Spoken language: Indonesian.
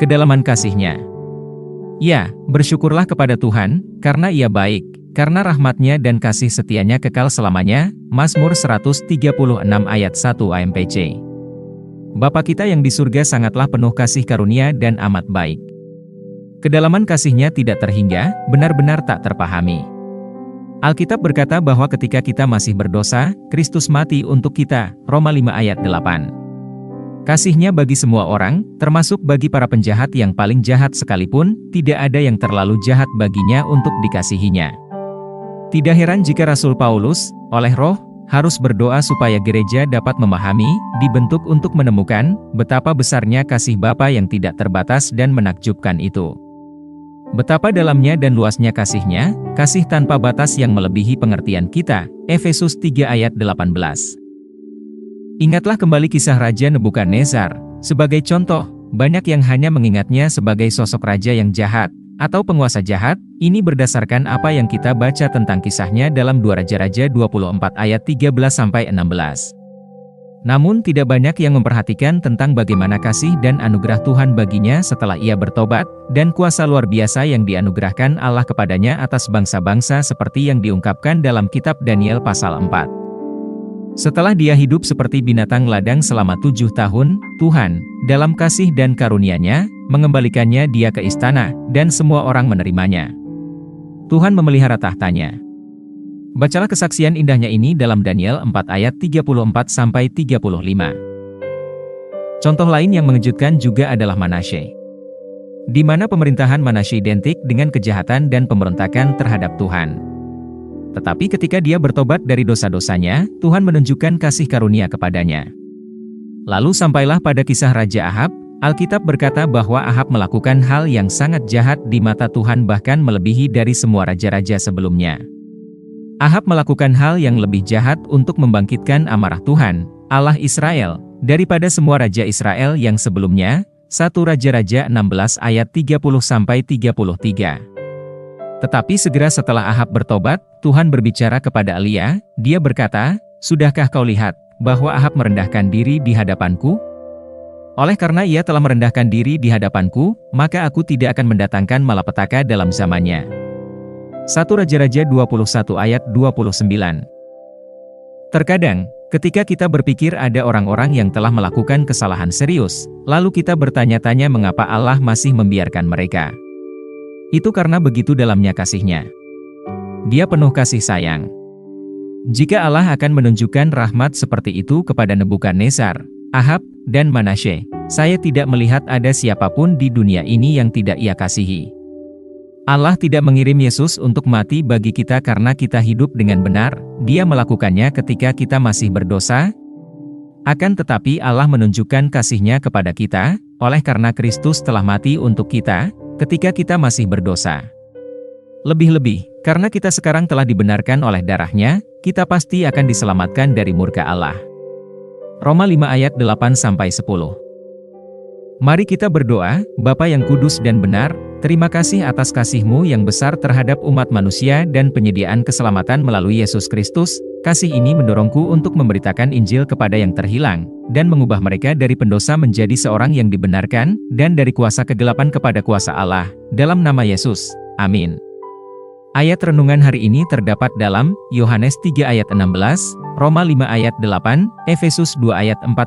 kedalaman kasih-Nya. Ya, bersyukurlah kepada Tuhan, karena Ia baik, karena rahmat-Nya dan kasih setia-Nya kekal selamanya. Mazmur 136 ayat 1 AMPC. Bapa kita yang di surga sangatlah penuh kasih karunia dan amat baik. Kedalaman kasih-Nya tidak terhingga, benar-benar tak terpahami. Alkitab berkata bahwa ketika kita masih berdosa, Kristus mati untuk kita, Roma 5 ayat 8. Kasih-Nya bagi semua orang, termasuk bagi para penjahat yang paling jahat sekalipun, tidak ada yang terlalu jahat baginya untuk dikasihinya. Tidak heran jika Rasul Paulus, oleh Roh, harus berdoa supaya gereja dapat memahami, dibentuk untuk menemukan, betapa besarnya kasih Bapa yang tidak terbatas dan menakjubkan itu. Betapa dalamnya dan luasnya kasih-Nya, kasih tanpa batas yang melebihi pengertian kita, Efesus 3 ayat 18. Ingatlah kembali kisah Raja Nebukadnezar. Sebagai contoh, banyak yang hanya mengingatnya sebagai sosok raja yang jahat, atau penguasa jahat. Ini berdasarkan apa yang kita baca tentang kisahnya dalam 2 Raja-Raja 24 ayat 13-16. Namun tidak banyak yang memperhatikan tentang bagaimana kasih dan anugerah Tuhan baginya setelah ia bertobat, dan kuasa luar biasa yang dianugerahkan Allah kepadanya atas bangsa-bangsa seperti yang diungkapkan dalam kitab Daniel pasal 4. Setelah dia hidup seperti binatang ladang selama 7 tahun, Tuhan, dalam kasih dan karunia-Nya, mengembalikannya dia ke istana, dan semua orang menerimanya. Tuhan memelihara tahtanya. Bacalah kesaksian indahnya ini dalam Daniel 4 ayat 34-35. Contoh lain yang mengejutkan juga adalah Manasye, di mana pemerintahan Manasye identik dengan kejahatan dan pemberontakan terhadap Tuhan. Tetapi ketika dia bertobat dari dosa-dosanya, Tuhan menunjukkan kasih karunia kepadanya. Lalu sampailah pada kisah Raja Ahab. Alkitab berkata bahwa Ahab melakukan hal yang sangat jahat di mata Tuhan, bahkan melebihi dari semua raja-raja sebelumnya. Ahab melakukan hal yang lebih jahat untuk membangkitkan amarah Tuhan, Allah Israel, daripada semua raja Israel yang sebelumnya. 1 Raja-Raja 16 ayat 30-33. Tetapi segera setelah Ahab bertobat, Tuhan berbicara kepada Elia. Dia berkata, "Sudahkah kau lihat bahwa Ahab merendahkan diri di hadapanku? Oleh karena ia telah merendahkan diri di hadapanku, maka aku tidak akan mendatangkan malapetaka dalam zamannya." 1 Raja-Raja 21 ayat 29. Terkadang, ketika kita berpikir ada orang-orang yang telah melakukan kesalahan serius, lalu kita bertanya-tanya mengapa Allah masih membiarkan mereka. Itu karena begitu dalamnya kasih-Nya. Dia penuh kasih sayang. Jika Allah akan menunjukkan rahmat seperti itu kepada Nebukadnezar, Ahab, dan Manasye, saya tidak melihat ada siapapun di dunia ini yang tidak Ia kasihi. Allah tidak mengirim Yesus untuk mati bagi kita karena kita hidup dengan benar, Dia melakukannya ketika kita masih berdosa. Akan tetapi Allah menunjukkan kasih-Nya kepada kita, oleh karena Kristus telah mati untuk kita, ketika kita masih berdosa. Lebih-lebih, karena kita sekarang telah dibenarkan oleh darah-Nya, kita pasti akan diselamatkan dari murka Allah. Roma 5 ayat 8-10. Mari kita berdoa. Bapa yang kudus dan benar, terima kasih atas kasih-Mu yang besar terhadap umat manusia dan penyediaan keselamatan melalui Yesus Kristus. Kasih ini mendorongku untuk memberitakan Injil kepada yang terhilang, dan mengubah mereka dari pendosa menjadi seorang yang dibenarkan, dan dari kuasa kegelapan kepada kuasa Allah. Dalam nama Yesus, amin. Ayat renungan hari ini terdapat dalam Yohanes 3 ayat 16, Roma 5 ayat 8, Efesus 2 ayat 4-5.